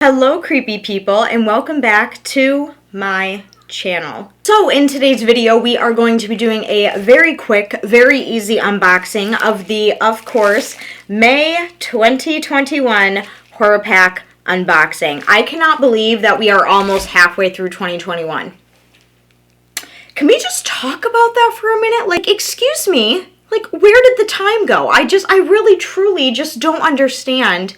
Hello creepy people and welcome back to my channel. So in today's video we are going to be doing a very quick, very easy unboxing of the, of course, May 2021 horror pack unboxing. I cannot believe that we are almost halfway through 2021. Can we just talk about that for a minute? Like, excuse me, like where did the time go? I really truly just don't understand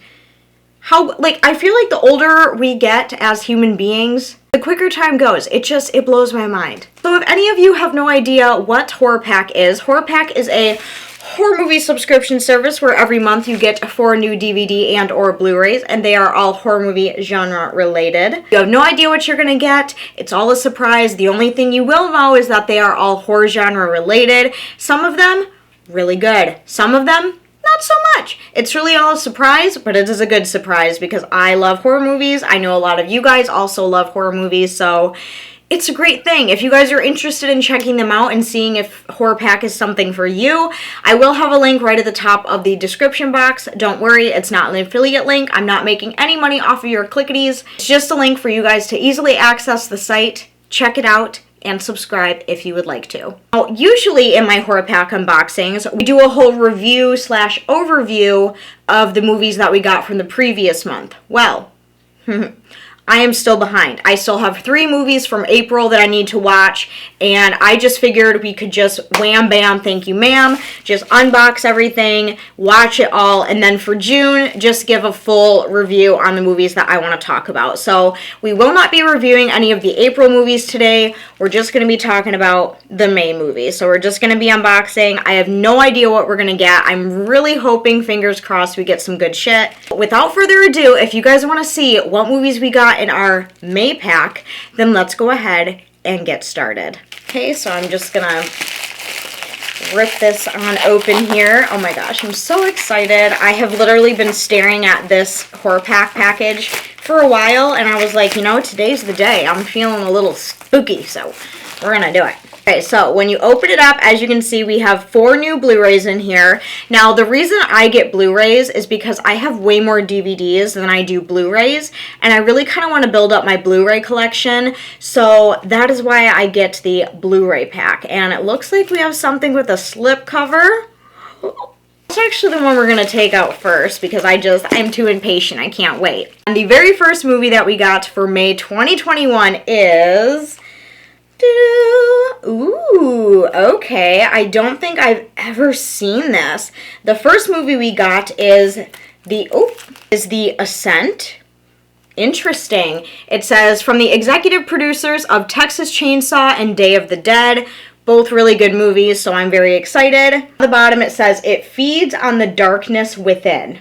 how, like, I feel like the older we get as human beings, the quicker time goes. It blows my mind. So if any of you have no idea what Horror Pack is a horror movie subscription service where every month you get 4 new DVD and or Blu-rays, and they are all horror movie genre related. You have no idea what you're gonna get. It's all a surprise. The only thing you will know is that they are all horror genre related. Some of them, really good. Some of them, not so much. It's really all a surprise, but it is a good surprise because I love horror movies. I know a lot of you guys also love horror movies, so it's a great thing. If you guys are interested in checking them out and seeing if Horror Pack is something for you, I will have a link right at the top of the description box. Don't worry, it's not an affiliate link. I'm not making any money off of your clickities. It's just a link for you guys to easily access the site, check it out, and subscribe if you would like to. Now, usually in my Horror Pack unboxings, we do a whole review / overview of the movies that we got from the previous month. Well, I am still behind. I still have 3 movies from April that I need to watch, and I just figured we could just wham bam, thank you ma'am, just unbox everything, watch it all, and then for June, just give a full review on the movies that I want to talk about. So we will not be reviewing any of the April movies today. We're just going to be talking about the May movies. So we're just going to be unboxing. I have no idea what we're going to get. I'm really hoping, fingers crossed, we get some good shit. Without further ado, if you guys want to see what movies we got in our May pack, then let's go ahead and get started. Okay, so I'm just gonna rip this on open here. Oh my gosh, I'm so excited. I have literally been staring at this horror pack package for a while, and I was like, you know, today's the day. I'm feeling a little spooky, so we're gonna do it. Okay, so when you open it up, as you can see, we have 4 new Blu-rays in here. Now, the reason I get Blu-rays is because I have way more DVDs than I do Blu-rays, and I really kind of want to build up my Blu-ray collection, so that is why I get the Blu-ray pack. And it looks like we have something with a slip cover. That's actually the one we're going to take out first because I'm too impatient. I can't wait. And the very first movie that we got for May 2021 is... Ooh, okay. I don't think I've ever seen this. The first movie we got is The Ascent. Interesting. It says, from the executive producers of Texas Chainsaw and Day of the Dead. Both really good movies, so I'm very excited. At the bottom it says, it feeds on the darkness within.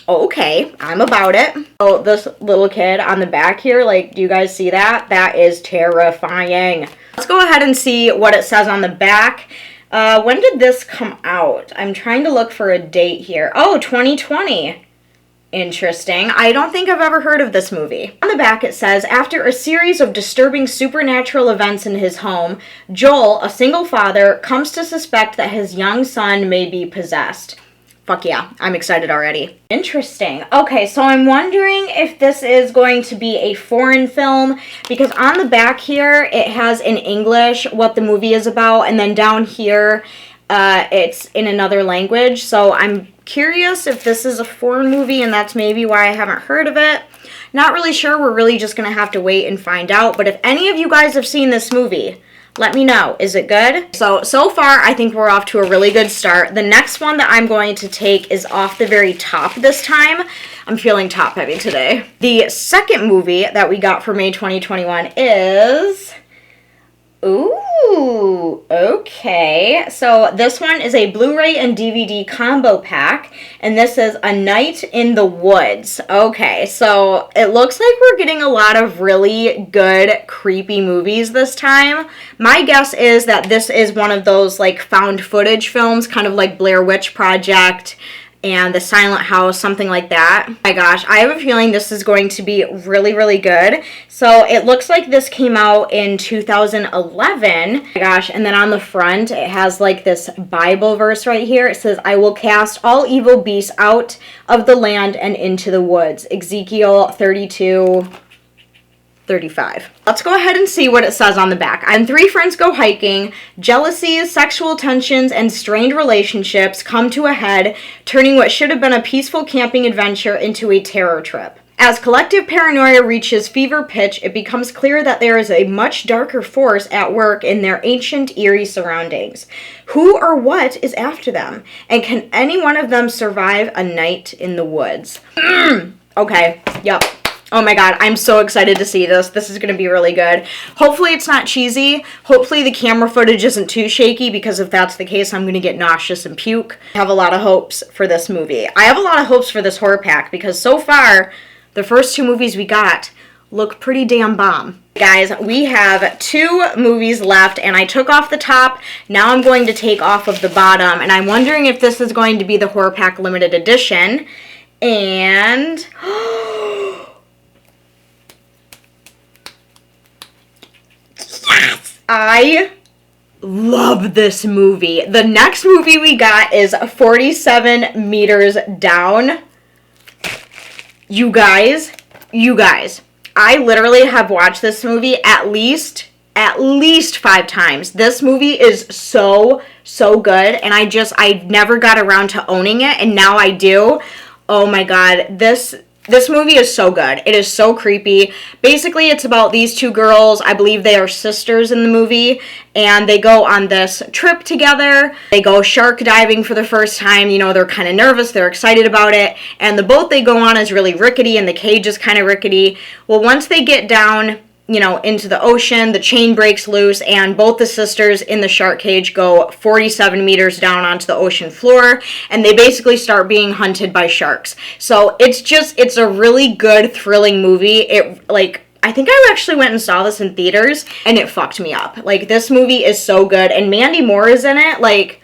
Okay, I'm about it. Oh, this little kid on the back here, like, do you guys see that? That is terrifying. Let's go ahead and see what it says on the back. When did this come out? I'm trying to look for a date here. Oh, 2020. Interesting. I don't think I've ever heard of this movie. On the back it says, after a series of disturbing supernatural events in his home, Joel, a single father, comes to suspect that his young son may be possessed. Fuck yeah, I'm excited already. Interesting. Okay, so I'm wondering if this is going to be a foreign film, because on the back here, it has in English what the movie is about, and then down here, it's in another language. So I'm curious if this is a foreign movie, and that's maybe why I haven't heard of it. Not really sure. We're really just gonna have to wait and find out. But if any of you guys have seen this movie, let me know. Is it good? So far, I think we're off to a really good start. The next one that I'm going to take is off the very top this time. I'm feeling top heavy today. The second movie that we got for May 2021 is... Ooh, okay. So this one is a Blu-ray and DVD combo pack, and this is A Night in the Woods. Okay, so it looks like we're getting a lot of really good, creepy movies this time. My guess is that this is one of those, like, found footage films, kind of like Blair Witch Project, and The Silent House, something like that. Oh my gosh, I have a feeling this is going to be really, really good. So it looks like this came out in 2011. Oh my gosh, and then on the front, it has like this Bible verse right here. It says, "I will cast all evil beasts out of the land and into the woods." Ezekiel 32:35. Let's go ahead and see what it says on the back. And 3 friends go hiking. Jealousies, sexual tensions, and strained relationships come to a head, turning what should have been a peaceful camping adventure into a terror trip. As collective paranoia reaches fever pitch, it becomes clear that there is a much darker force at work in their ancient, eerie surroundings. Who or what is after them? And can any one of them survive a night in the woods? Okay, yep. Oh my god, I'm so excited to see this. This is going to be really good. Hopefully it's not cheesy. Hopefully the camera footage isn't too shaky, because if that's the case, I'm going to get nauseous and puke. I have a lot of hopes for this movie. I have a lot of hopes for this horror pack, because so far, the first 2 movies we got look pretty damn bomb. Guys, we have 2 movies left, and I took off the top. Now I'm going to take off of the bottom, and I'm wondering if this is going to be the horror pack limited edition. And... yes! I love this movie. The next movie we got is 47 Meters Down. You guys, I literally have watched this movie at least 5 times. This movie is so good, and I never got around to owning it, and now I do. Oh my god, this movie is so good. It is so creepy. Basically, it's about these 2 girls. I believe they are sisters in the movie, and they go on this trip together. They go shark diving for the first time. You know, they're kind of nervous. They're excited about it. And the boat they go on is really rickety, and the cage is kind of rickety. Well, once they get down, you know, into the ocean, the chain breaks loose, and both the sisters in the shark cage go 47 meters down onto the ocean floor, and they basically start being hunted by sharks. So it's a really good, thrilling movie. I think I actually went and saw this in theaters, and it fucked me up. Like, this movie is so good, and Mandy Moore is in it. Like,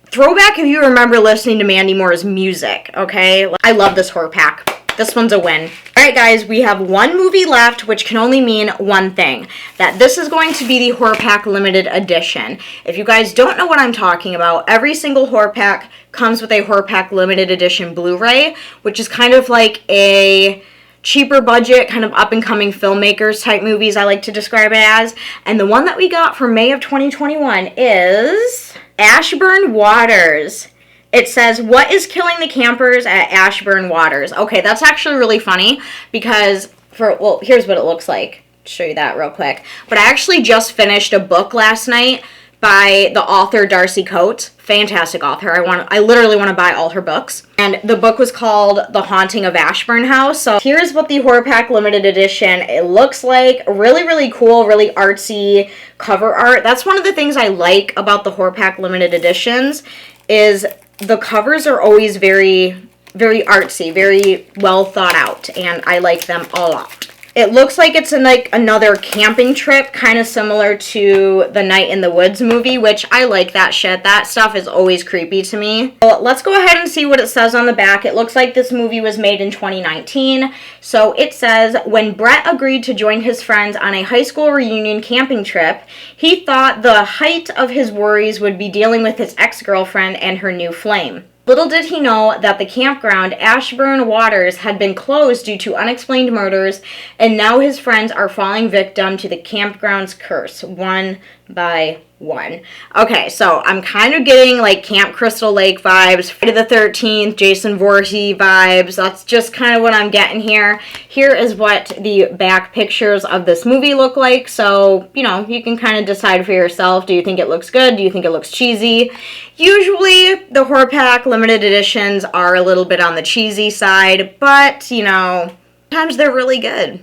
throwback if you remember listening to Mandy Moore's music, okay? I love this horror pack. This one's a win. Alright guys, we have 1 movie left, which can only mean one thing. That this is going to be the Horror Pack Limited Edition. If you guys don't know what I'm talking about, every single Horror Pack comes with a Horror Pack Limited Edition Blu-ray, which is kind of like a cheaper budget, kind of up-and-coming filmmakers type movies, I like to describe it as. And the one that we got for May of 2021 is Ashburn Waters. It says, "What is killing the campers at Ashburn Waters?" Okay, that's actually really funny, because here's what it looks like. I'll show you that real quick. But I actually just finished a book last night by the author Darcy Coates. Fantastic author. I literally want to buy all her books. And the book was called The Haunting of Ashburn House. So here's what the Horror Pack Limited Edition it looks like. Really, really cool, really artsy cover art. That's one of the things I like about the Horror Pack Limited Editions is the covers are always very, very artsy, very well thought out, and I like them a lot. It looks like it's another camping trip, kind of similar to the Night in the Woods movie, which I like that shit. That stuff is always creepy to me. So let's go ahead and see what it says on the back. It looks like this movie was made in 2019. So it says, "When Brett agreed to join his friends on a high school reunion camping trip, he thought the height of his worries would be dealing with his ex-girlfriend and her new flame. Little did he know that the campground Ashburn Waters had been closed due to unexplained murders, and now his friends are falling victim to the campground's curse, one by one." Okay, so I'm kind of getting like Camp Crystal Lake vibes, Friday the 13th, Jason Voorhees vibes. That's just kind of what I'm getting here. Here is what the back pictures of this movie look like. So, you know, you can kind of decide for yourself. Do you think it looks good? Do you think it looks cheesy? Usually, the Horror Pack limited editions are a little bit on the cheesy side, but, you know, sometimes they're really good.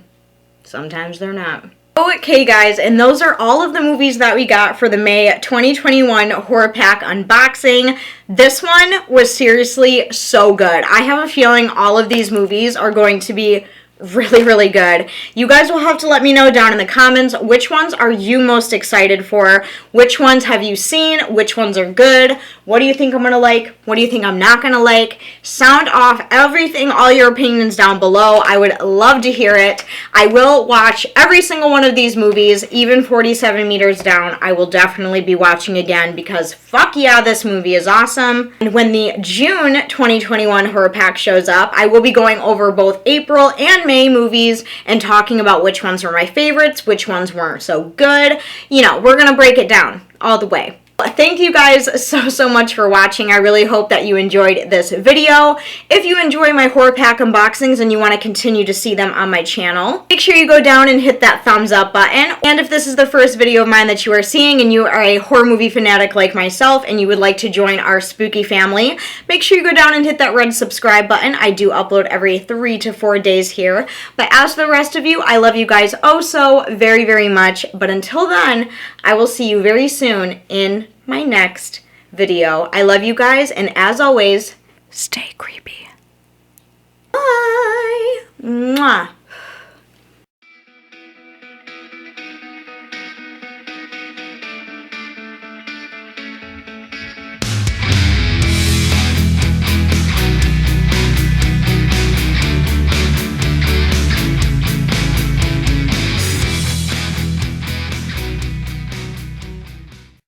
Sometimes they're not. Okay guys, and those are all of the movies that we got for the May 2021 Horror Pack unboxing. This one was seriously so good. I have a feeling all of these movies are going to be really, really good. You guys will have to let me know down in the comments which ones are you most excited for, which ones have you seen, which ones are good, what do you think I'm gonna like, what do you think I'm not gonna like. Sound off everything, all your opinions down below. I would love to hear it. I will watch every single one of these movies, even 47 Meters Down. I will definitely be watching again because fuck yeah, this movie is awesome. And when the June 2021 horror pack shows up, I will be going over both April and May movies and talking about which ones were my favorites, which ones weren't so good. You know, we're gonna break it down all the way. Thank you guys so much for watching. I really hope that you enjoyed this video. If you enjoy my horror pack unboxings and you want to continue to see them on my channel, make sure you go down and hit that thumbs up button. And if this is the first video of mine that you are seeing and you are a horror movie fanatic like myself and you would like to join our spooky family, make sure you go down and hit that red subscribe button. I do upload every 3 to 4 days here. But as for the rest of you, I love you guys oh so very much. But until then, I will see you very soon in my next video. I love you guys, and as always, stay creepy. Bye! Mwah!